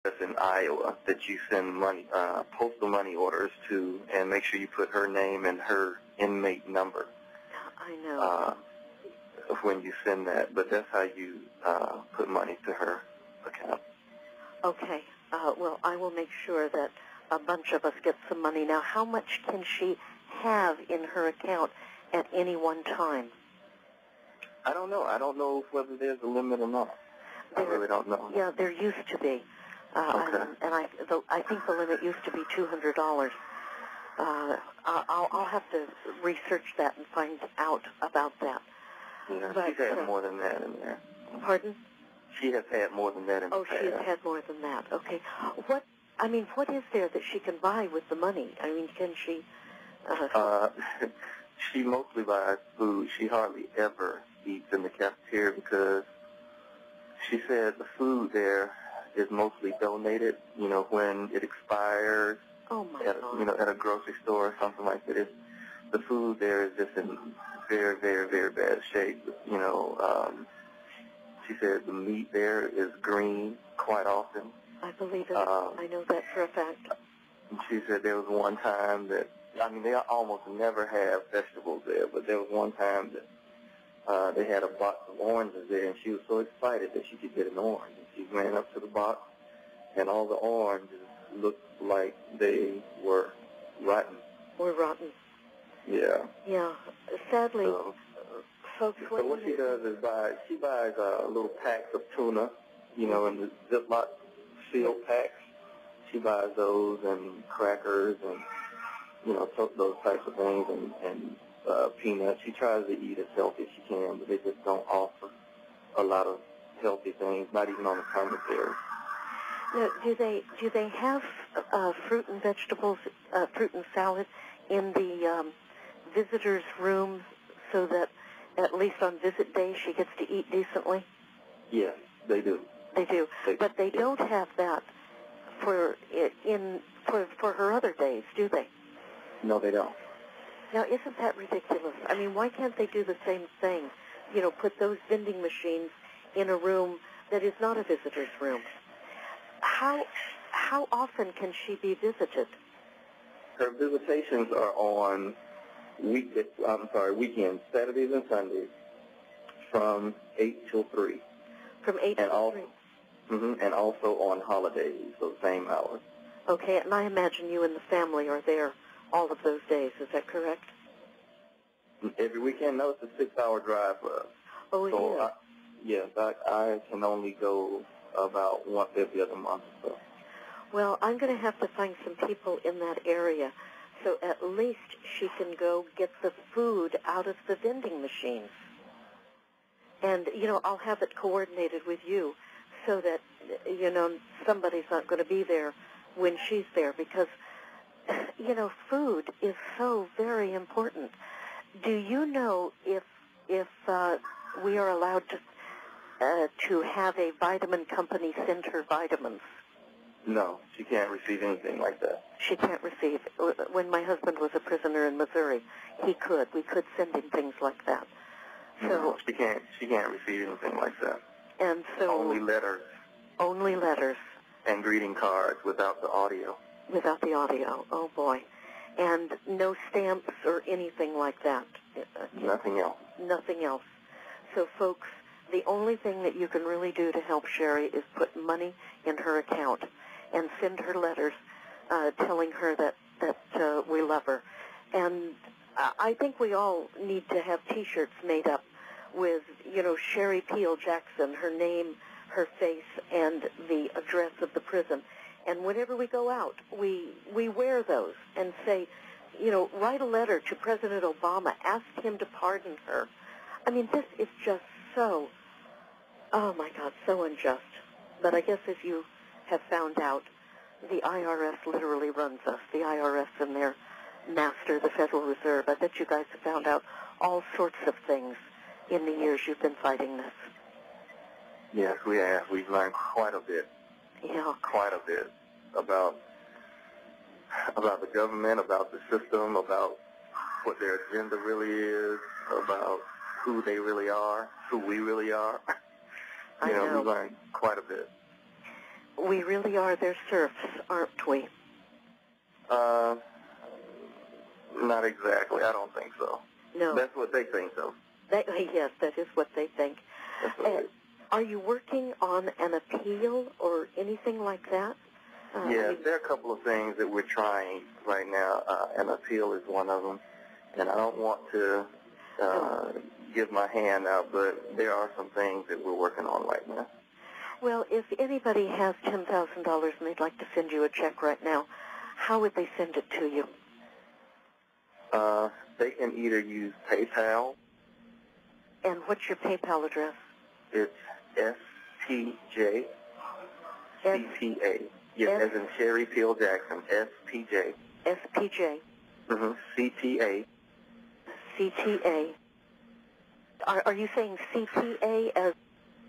in Iowa that you send money, postal money orders to, and make sure you put her name and her inmate number. I know. When you send that, but that's how you put money to her account. Okay. Well, I will make sure that a bunch of us get some money. Now, how much can she have in her account at any one time? I don't know. I don't know whether there's a limit or not. I really don't know. Yeah, there used to be. Okay. And I think the limit used to be $200. I'll have to research that and find out about that. Yeah, but, she's had more than that in there. Pardon? She has had more than that in the past. Oh, she has had more than that. Okay. What is there that she can buy with the money? I mean, can she... She mostly buys food. She hardly ever eats in the cafeteria because she said the food there is mostly donated, when it expires. Oh, my God. At a grocery store or something like that. The food there is just in very, very, very bad shape. She said the meat there is green quite often. I believe it. I know that for a fact. She said there was one time that, they almost never have vegetables there, but there was one time that they had a box of oranges there, and she was so excited that she could get an orange. And she ran up to the box, and all the oranges looked like they were rotten. Were rotten. Yeah. Yeah. Sadly, folks... So what she does is she buys little packs of tuna, in the Ziploc sealed packs. She buys those and crackers and, those types of things and peanuts. She tries to eat as healthy as she can, but they just don't offer a lot of healthy things, not even on the commissary. Now, do they have fruit and vegetables, fruit and salad in the visitors' room so that at least on visit day she gets to eat decently? Yes, they do. They do. But they don't have that for her other days, do they? No, they don't. Now, isn't that ridiculous? I mean, why can't they do the same thing? Put those vending machines in a room that is not a visitor's room. How often can she be visited? Her visitations are on weekends, Saturdays and Sundays, from 8 till 3. From 8 till 3? Mm-hmm, and also on holidays, those same hours. Okay, and I imagine you and the family are there all of those days. Is that correct? Every weekend? No, it's a 6-hour drive for us. Oh, it is? Yes, I can only go about once every other month or so. Well, I'm going to have to find some people in that area so at least she can go get the food out of the vending machines. And, I'll have it coordinated with you so that, somebody's not going to be there when she's there because, food is so very important. Do you know if we are allowed to have a vitamin company send her vitamins? No, she can't receive anything like that. She can't receive. When my husband was a prisoner in Missouri, we could send him things like that. So no, she can't receive anything like that. And so only letters. Only letters. And greeting cards without the audio. Without the audio. Oh boy. And no stamps or anything like that. Nothing else. Nothing else. So folks, the only thing that you can really do to help Sherry is put money in her account and send her letters telling her that we love her. And I think we all need to have T-shirts made up with, Sherry Peel Jackson, her name, her face, and the address of the prison. And whenever we go out, we wear those and say, write a letter to President Obama, ask him to pardon her. I mean, this is just so, oh my God, so unjust. But I guess as you have found out, the IRS literally runs us. The IRS and their master, the Federal Reserve. I bet you guys have found out all sorts of things in the years you've been fighting this. Yes, we have. We've learned quite a bit. Yeah. Quite a bit about the government, about the system, about what their agenda really is, about who they really are, who we really are. I know. We learned quite a bit. We really are their serfs, aren't we? Not exactly. I don't think so. No. That's what they think, though. Yes, that is what they think. Are you working on an appeal or anything like that? Yeah, there are a couple of things that we're trying right now. An appeal is one of them. And I don't want to give my hand out, but there are some things that we're working on right now. Well, if anybody has $10,000 and they'd like to send you a check right now, how would they send it to you? They can either use PayPal. And what's your PayPal address? It's SPJ CPA. Yes, as in Sherry Peel Jackson. SPJ. SPJ. CPA. CTA. Are you saying CPA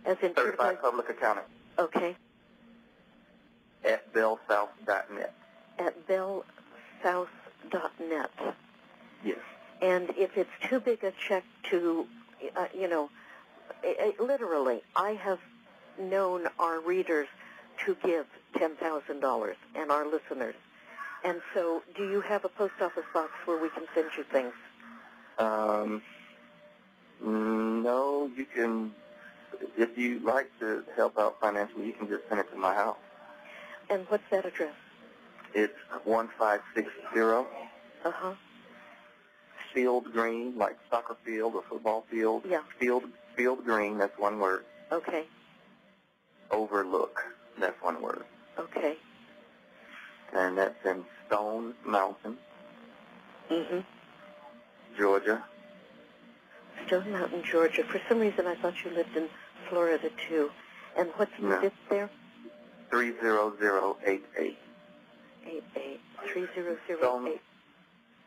as in Certified Public Accountant. Okay. At bellsouth.net. At bellsouth.net. Yes. And if it's too big a check to, literally, I have known our readers to give $10,000 and our listeners. And so do you have a post office box where we can send you things? No, you can, if you like to help out financially, you can just send it to my house. And what's that address? It's 1560. Field Green, like soccer field or football field. Yeah. Field Green, that's one word. Okay. Overlook, that's one word. Okay. And that's in Stone Mountain, Georgia. Stone Mountain, Georgia. For some reason, I thought you lived in Florida, too. And what's the zip there? 30088. 30088.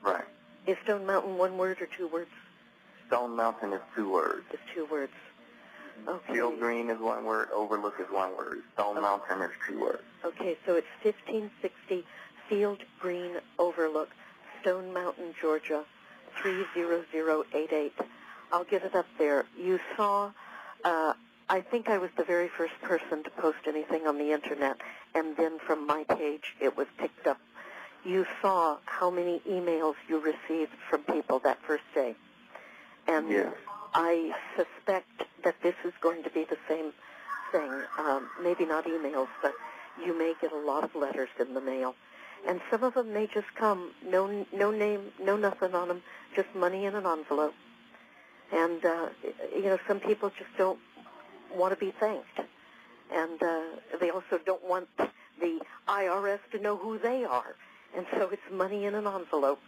Right. Is Stone Mountain one word or two words? Stone Mountain is two words. It's two words. Okay. Field Green is one word. Overlook is one word. Stone Mountain is two words. Okay, so it's 1560 Field Green Overlook, Stone Mountain, Georgia, 30088. I'll get it up there. You saw, I think I was the very first person to post anything on the Internet, and then from my page it was picked up. You saw how many emails you received from people that first day. And yes. I suspect that this is going to be the same thing. Maybe not emails, but you may get a lot of letters in the mail. And some of them may just come, no name, no nothing on them, just money in an envelope. And, some people just don't want to be thanked. And they also don't want the IRS to know who they are. And so it's money in an envelope.